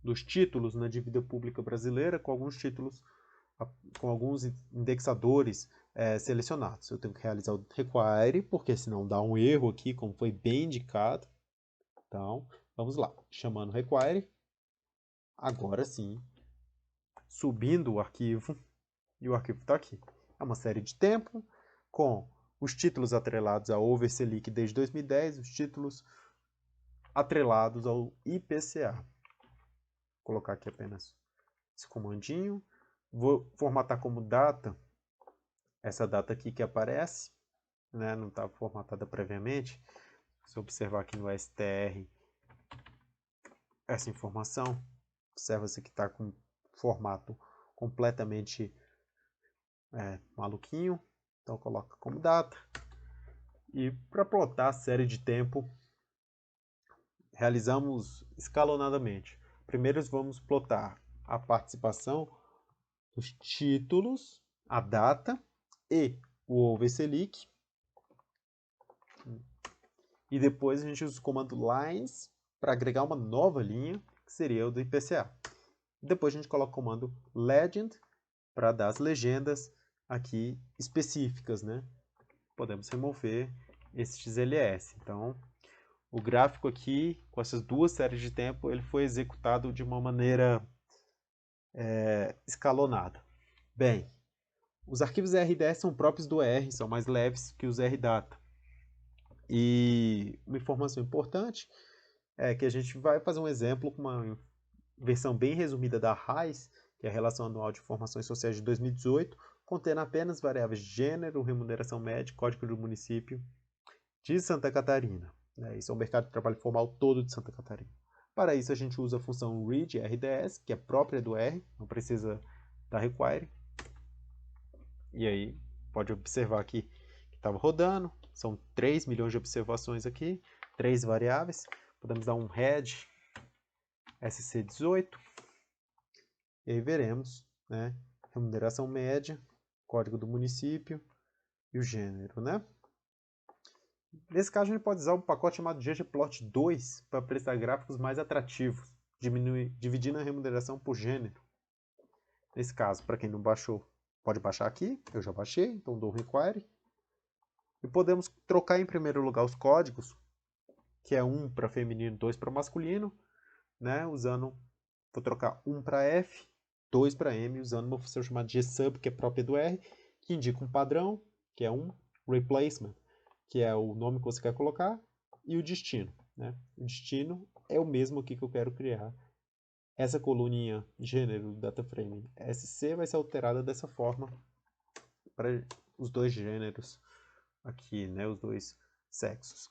dos títulos na dívida pública brasileira com alguns títulos, com alguns indexadores selecionados. Eu tenho que realizar o require, porque senão dá um erro aqui, como foi bem indicado. Então, vamos lá, chamando require. Agora sim, subindo o arquivo, e o arquivo está aqui. É uma série de tempo, com os títulos atrelados ao Over Selic desde 2010, os títulos atrelados ao IPCA. Vou colocar aqui apenas esse comandinho. Vou formatar como data, essa data aqui que aparece, né, não está formatada previamente. Se observar aqui no STR, essa informação, observa-se que está com formato completamente maluquinho. Então coloca como data. E para plotar a série de tempo, realizamos escalonadamente. Primeiro vamos plotar a participação dos títulos, a data e o Over Selic. E depois a gente usa o comando lines para agregar uma nova linha, que seria o do IPCA. Depois a gente coloca o comando legend para dar as legendas aqui específicas, né? Podemos remover esse XLS. Então, o gráfico aqui, com essas duas séries de tempo, ele foi executado de uma maneira escalonada. Bem, os arquivos RDS são próprios do R, são mais leves que os RData. E uma informação importante é que a gente vai fazer um exemplo com uma versão bem resumida da RAIS, que é a Relação Anual de Informações Sociais de 2018, contendo apenas variáveis de gênero, remuneração média, código do município de Santa Catarina. Isso é o mercado de trabalho formal todo de Santa Catarina. Para isso a gente usa a função read RDS, que é própria do R, não precisa da require. E aí pode observar aqui que estava rodando, são 3 milhões de observações aqui, 3 variáveis. Podemos dar um head SC18, e aí veremos, né, remuneração média, código do município e o gênero, né? Nesse caso, a gente pode usar um pacote chamado ggplot2 para apresentar gráficos mais atrativos, dividindo a remuneração por gênero. Nesse caso, para quem não baixou, pode baixar aqui, eu já baixei, então dou um require. E podemos trocar em primeiro lugar os códigos, que é 1 para feminino, 2 para masculino, né? Vou trocar 1 para F, 2 para M, usando uma função chamada gsub, que é própria do R, que indica um padrão, que é um replacement, que é o nome que você quer colocar, e o destino, né? O destino é o mesmo aqui que eu quero criar. Essa coluninha gênero do DataFrame SC vai ser alterada dessa forma para os dois gêneros aqui, né? Os dois sexos.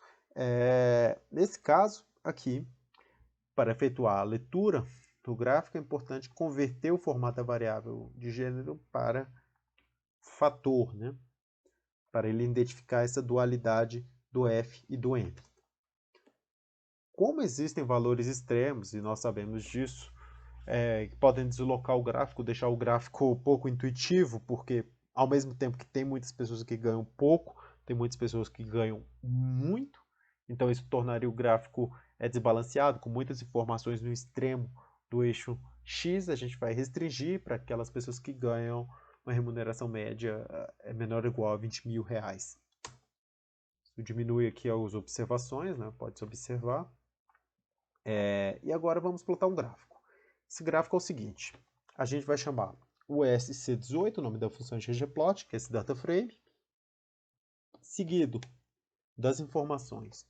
Nesse caso aqui, para efetuar a leitura do gráfico, é importante converter o formato da variável de gênero para fator, né? Para ele identificar essa dualidade do F e do M. Como existem valores extremos, e nós sabemos disso, que podem deslocar o gráfico, deixar o gráfico pouco intuitivo, porque ao mesmo tempo que tem muitas pessoas que ganham pouco, tem muitas pessoas que ganham muito, então isso tornaria o gráfico desbalanceado, com muitas informações no extremo do eixo X. A gente vai restringir para aquelas pessoas que ganham uma remuneração média menor ou igual a 20 mil reais. Isso diminui aqui as observações, né? Pode-se observar. E agora vamos plotar um gráfico. Esse gráfico é o seguinte: a gente vai chamar o SC18, o nome da função de ggplot, que é esse DataFrame, seguido das informações.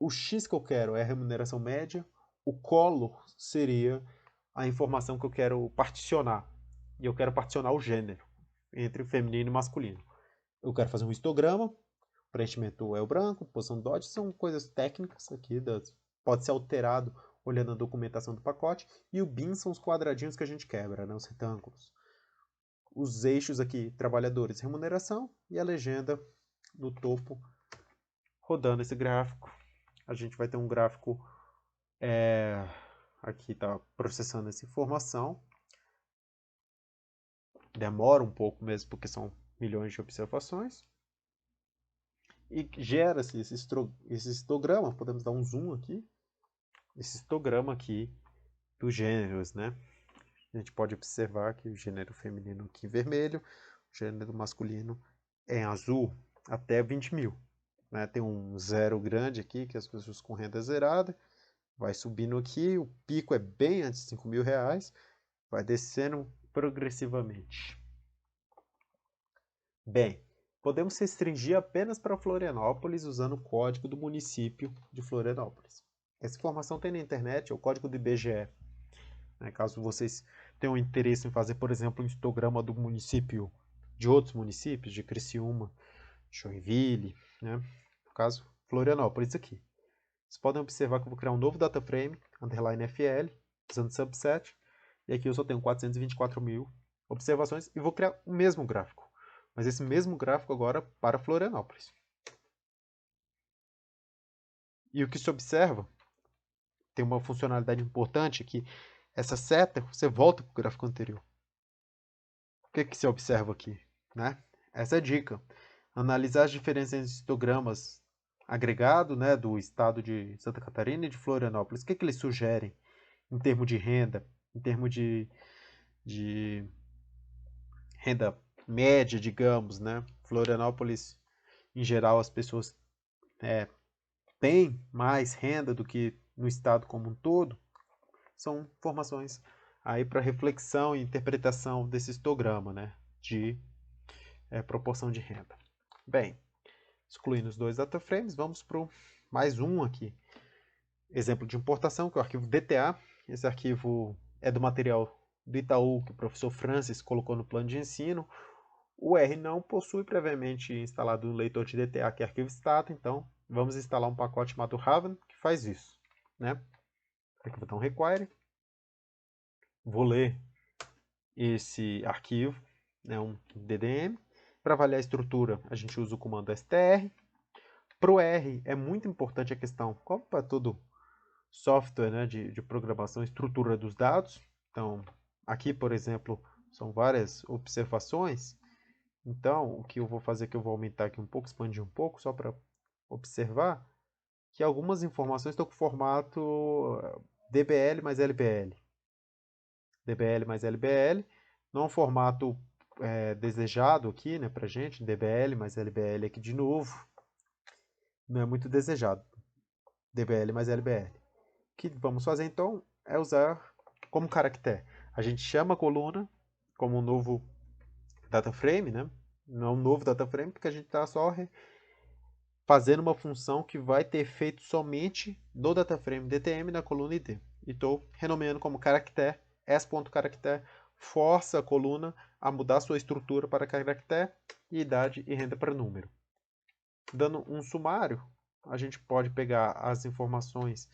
O X que eu quero é a remuneração média, o color seria a informação que eu quero particionar. E eu quero particionar o gênero entre feminino e masculino. Eu quero fazer um histograma, o preenchimento é o branco, posição do dodge, são coisas técnicas aqui, pode ser alterado olhando a documentação do pacote, e o bin são os quadradinhos que a gente quebra, né, os retângulos. Os eixos aqui, trabalhadores, remuneração, e a legenda no topo Rodando esse gráfico, a gente vai ter um gráfico, aqui está processando essa informação. Demora um pouco mesmo, porque são milhões de observações. E gera-se esse histograma, podemos dar um zoom aqui, esse histograma aqui dos gêneros, né? A gente pode observar que o gênero feminino aqui em vermelho, o gênero masculino em azul, até 20 mil. Né? Tem um zero grande aqui, que as pessoas com renda zerada, vai subindo aqui, o pico é bem antes de 5 mil reais, vai descendo progressivamente. Bem, podemos restringir apenas para Florianópolis usando o código do município de Florianópolis. Essa informação tem na internet, é o código do IBGE. Caso vocês tenham interesse em fazer, por exemplo, um histograma do município, de outros municípios, de Criciúma, Joinville, né? No caso, Florianópolis aqui. Vocês podem observar que eu vou criar um novo data frame, underline FL, usando subset, e aqui eu só tenho 424 mil observações e vou criar o mesmo gráfico. Mas esse mesmo gráfico agora para Florianópolis. E o que se observa, tem uma funcionalidade importante aqui, essa seta, você volta para o gráfico anterior. O que se observa aqui? Né? Essa é a dica. Analisar as diferenças entre histogramas agregado, né, do estado de Santa Catarina e de Florianópolis. O que eles sugerem em termos de renda, em termos de renda média, digamos, né? Florianópolis, em geral, as pessoas têm mais renda do que no estado como um todo. São informações aí para reflexão e interpretação desse histograma, né? De proporção de renda. Bem, excluindo os dois data frames, vamos para mais um aqui. Exemplo de importação, que é o arquivo DTA. Esse arquivo é do material do Itaú, que o professor Francis colocou no plano de ensino. O R não possui previamente instalado um leitor de DTA, que é arquivo stata, então vamos instalar um pacote chamado Raven, que faz isso. Né? Aqui vou dar um require. Vou ler esse arquivo, né, um DDM. Para avaliar a estrutura, a gente usa o comando str. Para o R, é muito importante a questão, como para todo software, né, de programação, estrutura dos dados. Então, aqui, por exemplo, são várias observações. Então, o que eu vou fazer é que eu vou aumentar aqui um pouco, expandir um pouco, só para observar que algumas informações estão com formato DBL mais LBL. DBL mais LBL, não é um formato desejado aqui, né, para gente, DBL mais LBL aqui de novo, não é muito desejado, DBL mais LBL. O que vamos fazer então é usar como caractere. A gente chama a coluna como um novo data frame, né? Não é um novo data frame, porque a gente está só fazendo uma função que vai ter efeito somente no data frame DTM na coluna ID. E estou renomeando como caractere, s.caractere, força a coluna a mudar sua estrutura para caractere e idade e renda para número. Dando um sumário, a gente pode pegar as informações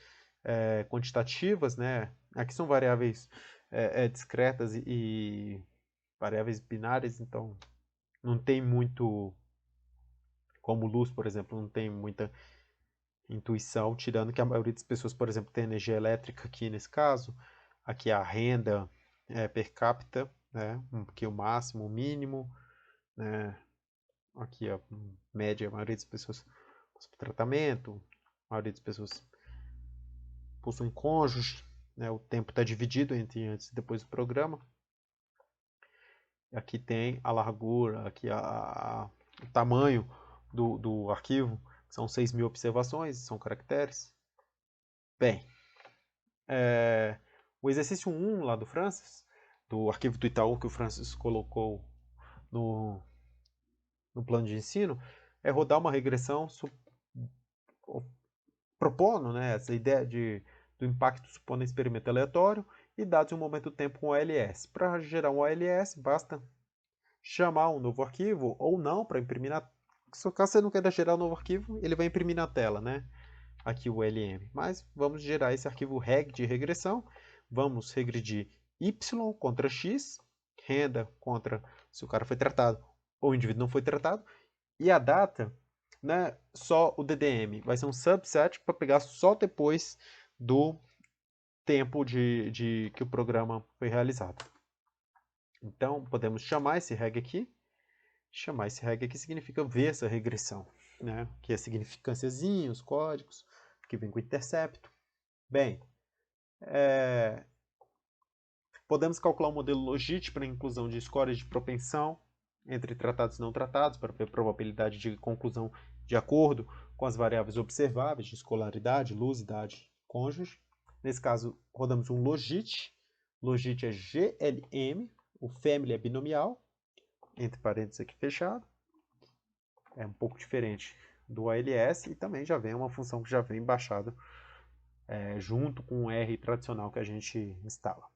quantitativas, né? Aqui são variáveis discretas e variáveis binárias, então não tem muito, como luz, por exemplo, não tem muita intuição, tirando que a maioria das pessoas, por exemplo, tem energia elétrica aqui nesse caso, aqui a renda per capita, né? Aqui o máximo, o mínimo, né? Aqui a média, a maioria das pessoas com tratamento, a maioria das pessoas possuem cônjuge, né? O tempo está dividido entre antes e depois do programa. Aqui tem a largura, aqui o tamanho do arquivo, são 6.000 observações, são caracteres. Bem, o exercício 1 lá do Francis, do arquivo do Itaú que o Francis colocou no plano de ensino, é rodar uma regressão propondo, né, essa ideia do impacto supondo experimento aleatório e dados em um momento do tempo com OLS. Para gerar um OLS, basta chamar um novo arquivo ou não para imprimir na... Caso você não queira gerar um novo arquivo, ele vai imprimir na tela, né? Aqui o LM. Mas vamos gerar esse arquivo reg de regressão. Vamos regredir y contra x, renda contra se o cara foi tratado ou o indivíduo não foi tratado. E a data, não é só o DDM, vai ser um subset para pegar só depois do tempo de que o programa foi realizado. Então, podemos chamar esse reg aqui. Chamar esse reg aqui significa ver essa regressão, né? Que é significânciazinha, os códigos, que vem com o intercepto. Bem, podemos calcular um modelo logit para a inclusão de scores de propensão entre tratados e não tratados, para ver a probabilidade de conclusão de acordo com as variáveis observáveis de escolaridade, luz, idade, cônjuge. Nesse caso, rodamos um logit. Logit é GLM, o family é binomial, entre parênteses aqui fechado. É um pouco diferente do ALS e também já vem uma função que já vem baixada junto com o R tradicional que a gente instala.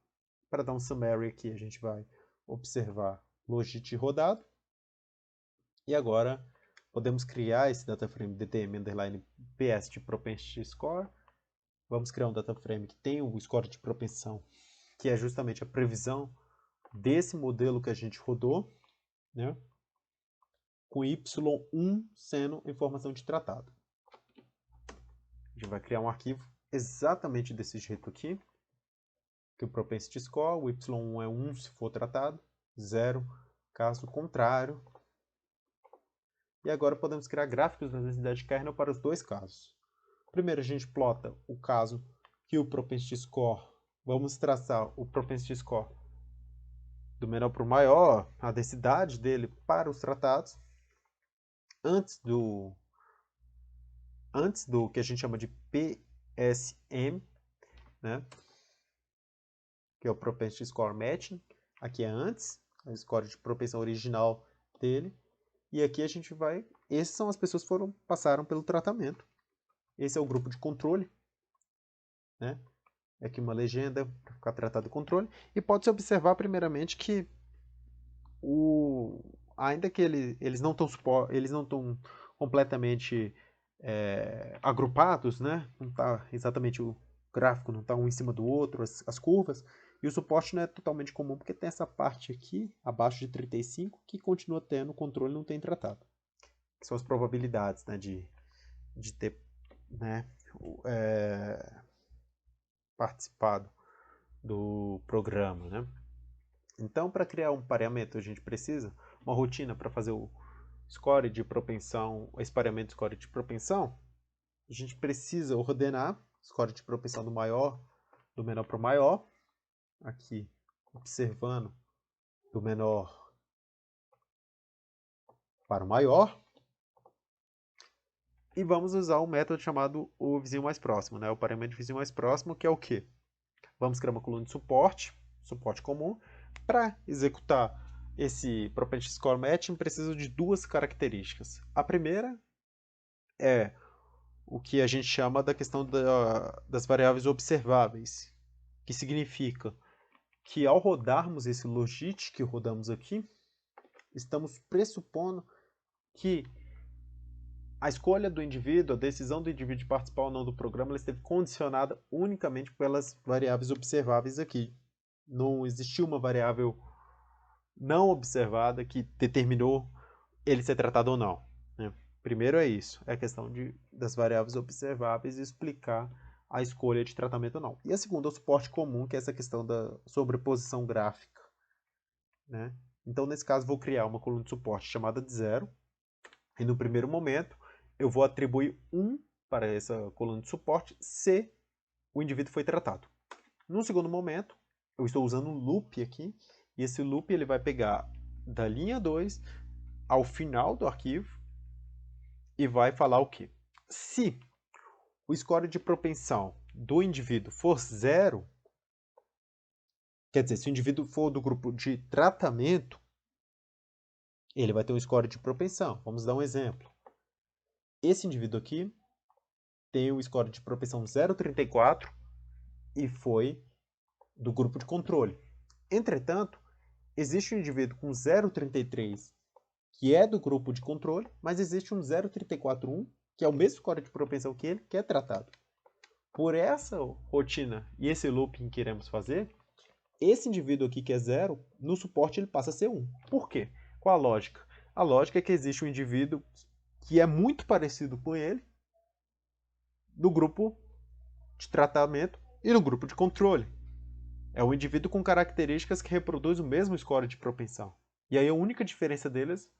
Para dar um summary aqui, a gente vai observar logit rodado. E agora podemos criar esse dataframe DTM_PS de propensity score. Vamos criar um dataframe que tem o score de propensão, que é justamente a previsão desse modelo que a gente rodou, né? Com Y1 sendo informação de tratado. A gente vai criar um arquivo exatamente desse jeito aqui, que o propensity score, o Y1 é 1 se for tratado, 0 caso contrário. E agora podemos criar gráficos da densidade de kernel para os dois casos. Primeiro a gente plota o caso que o propensity score, vamos traçar o propensity score do menor para o maior, a densidade dele para os tratados, antes do que a gente chama de PSM, né? Que é o propensity score matching. Aqui é antes, o score de propensão original dele. E aqui a gente vai... Essas são as pessoas que passaram pelo tratamento. Esse é o grupo de controle, né? Aqui uma legenda para ficar tratado de controle. E pode-se observar primeiramente que ainda que eles não estão completamente agrupados, né? Não está exatamente o gráfico, não está um em cima do outro, as curvas. E o suporte não é totalmente comum, porque tem essa parte aqui, abaixo de 35, que continua tendo controle e não tem tratado. Que são as probabilidades, né, de ter, né, participado do programa, né? Então, para criar um pareamento, a gente precisa uma rotina para fazer o score de propensão, o pareamento de score de propensão. A gente precisa ordenar o score de propensão do menor para o maior. Aqui, observando do menor para o maior. E vamos usar um método chamado o vizinho mais próximo, né? O pareamento de vizinho mais próximo, que é o quê? Vamos criar uma coluna de suporte comum. Para executar esse propensity score matching, precisa de duas características. A primeira é o que a gente chama da questão das variáveis observáveis, que significa que ao rodarmos esse logit que rodamos aqui, estamos pressupondo que a escolha do indivíduo, a decisão do indivíduo de participar ou não do programa, ela esteve condicionada unicamente pelas variáveis observáveis aqui. Não existiu uma variável não observada que determinou ele ser tratado ou não, né? Primeiro é isso, é a questão das variáveis observáveis e explicar a escolha de tratamento ou não. E a segunda é o suporte comum, que é essa questão da sobreposição gráfica, né? Então, nesse caso, vou criar uma coluna de suporte chamada de 0, e no primeiro momento eu vou atribuir 1 para essa coluna de suporte se o indivíduo foi tratado. No segundo momento, eu estou usando um loop aqui, e esse loop ele vai pegar da linha 2 ao final do arquivo e vai falar o quê? Se o score de propensão do indivíduo for 0, quer dizer, se o indivíduo for do grupo de tratamento, ele vai ter um score de propensão. Vamos dar um exemplo. Esse indivíduo aqui tem o score de propensão 0,34 e foi do grupo de controle. Entretanto, existe um indivíduo com 0,33 que é do grupo de controle, mas existe um 0,341 que é o mesmo score de propensão que ele, que é tratado. Por essa rotina e esse looping que iremos fazer, esse indivíduo aqui que é 0, no suporte ele passa a ser 1. Por quê? Qual a lógica? A lógica é que existe um indivíduo que é muito parecido com ele no grupo de tratamento e no grupo de controle. É um indivíduo com características que reproduz o mesmo score de propensão. E aí a única diferença deles,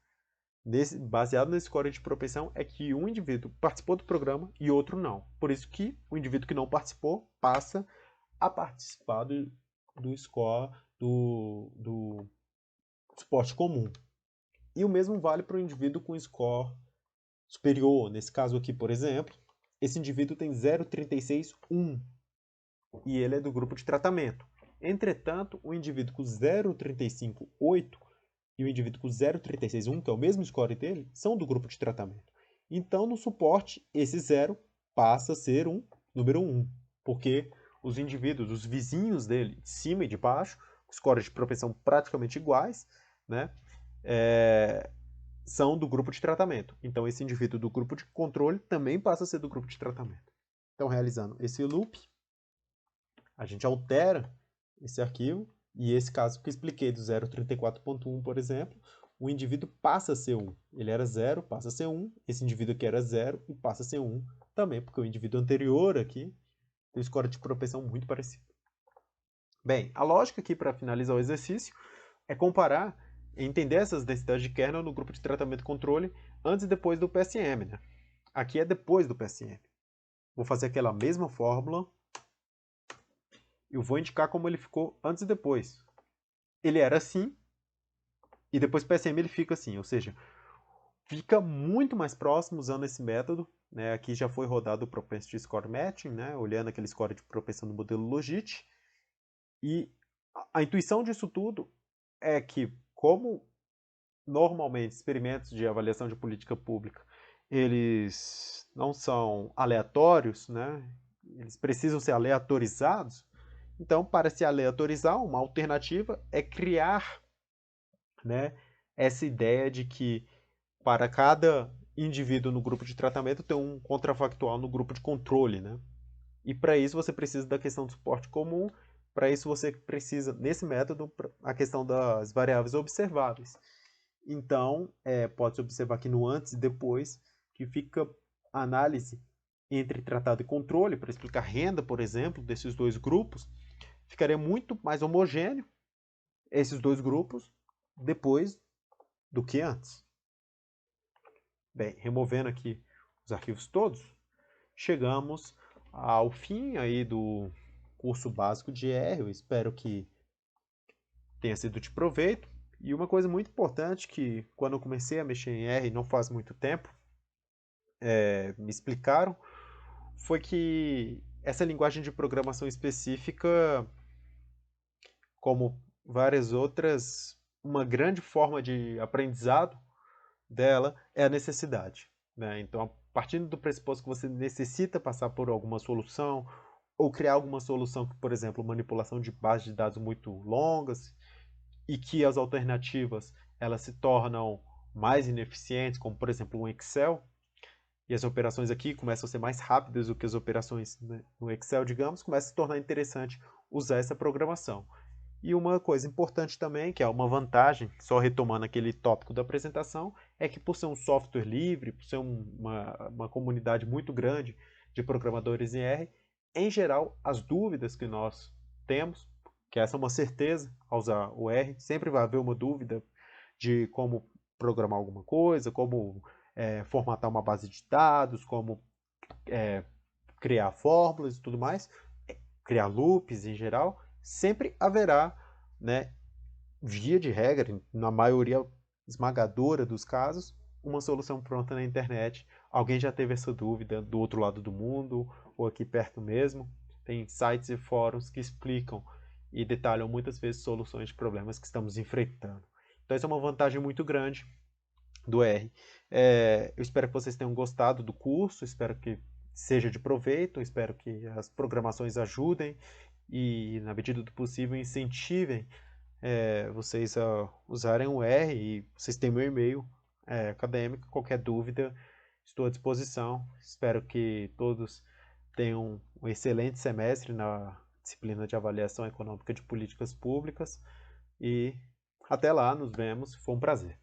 baseado nesse score de propensão, é que um indivíduo participou do programa e outro não. Por isso que o indivíduo que não participou passa a participar do score do suporte comum. E o mesmo vale para o indivíduo com score superior. Nesse caso aqui, por exemplo, esse indivíduo tem 0,361 e ele é do grupo de tratamento. Entretanto, o indivíduo com 0,358 e o indivíduo com 0,361, que é o mesmo score dele, são do grupo de tratamento. Então, no suporte, esse 0 passa a ser um número 1, porque os indivíduos, os vizinhos dele, de cima e de baixo, com scores de propensão praticamente iguais, né, são do grupo de tratamento. Então, esse indivíduo do grupo de controle também passa a ser do grupo de tratamento. Então, realizando esse loop, a gente altera esse arquivo, e esse caso que eu expliquei do 034.1, por exemplo, o indivíduo passa a ser 1. Ele era 0, passa a ser 1. Esse indivíduo aqui era 0 e passa a ser 1 também, porque o indivíduo anterior aqui tem um score de propensão muito parecido. Bem, a lógica aqui para finalizar o exercício é comparar e entender essas densidades de kernel no grupo de tratamento e controle antes e depois do PSM. Né? Aqui é depois do PSM. Vou fazer aquela mesma fórmula. Eu vou indicar como ele ficou antes e depois. Ele era assim, e depois PSM ele fica assim, ou seja, fica muito mais próximo usando esse método. Né? Aqui já foi rodado o Propensity Score Matching, né? Olhando aquele score de propensão do modelo Logit. E a intuição disso tudo é que, como normalmente experimentos de avaliação de política pública, eles não são aleatórios, né? Eles precisam ser aleatorizados. Então, para se aleatorizar, uma alternativa é criar, né, essa ideia de que para cada indivíduo no grupo de tratamento tem um contrafactual no grupo de controle. Né? E para isso você precisa da questão do suporte comum. Para isso você precisa, nesse método, a questão das variáveis observáveis. Então, pode-se observar aqui no antes e depois, que fica a análise entre tratado e controle, para explicar renda, por exemplo, desses dois grupos, ficaria muito mais homogêneo, esses dois grupos, depois do que antes. Bem, removendo aqui os arquivos todos, chegamos ao fim aí do curso básico de R. Eu espero que tenha sido de proveito. E uma coisa muito importante que, quando eu comecei a mexer em R, não faz muito tempo, me explicaram, foi que essa linguagem de programação específica, como várias outras, uma grande forma de aprendizado dela é a necessidade. Né? Então, partindo do pressuposto que você necessita passar por alguma solução, ou criar alguma solução, por exemplo, manipulação de bases de dados muito longas, e que as alternativas elas se tornam mais ineficientes, como por exemplo um Excel, e as operações aqui começam a ser mais rápidas do que as operações no Excel, digamos, começa a se tornar interessante usar essa programação. E uma coisa importante também, que é uma vantagem, só retomando aquele tópico da apresentação, é que por ser um software livre, por ser uma comunidade muito grande de programadores em R, em geral, as dúvidas que nós temos, que essa é uma certeza ao usar o R, sempre vai haver uma dúvida de como programar alguma coisa, como formatar uma base de dados, como criar fórmulas e tudo mais, criar loops em geral, sempre haverá, né, via de regra, na maioria esmagadora dos casos, uma solução pronta na internet. Alguém já teve essa dúvida do outro lado do mundo, ou aqui perto mesmo. Tem sites e fóruns que explicam e detalham muitas vezes soluções de problemas que estamos enfrentando. Então, essa é uma vantagem muito grande do R. Eu espero que vocês tenham gostado do curso, espero que seja de proveito, espero que as programações ajudem e, na medida do possível, incentivem vocês a usarem o R. E vocês têm meu e-mail acadêmico. Qualquer dúvida, estou à disposição. Espero que todos tenham um excelente semestre na disciplina de avaliação econômica de políticas públicas. E até lá, nos vemos. Foi um prazer.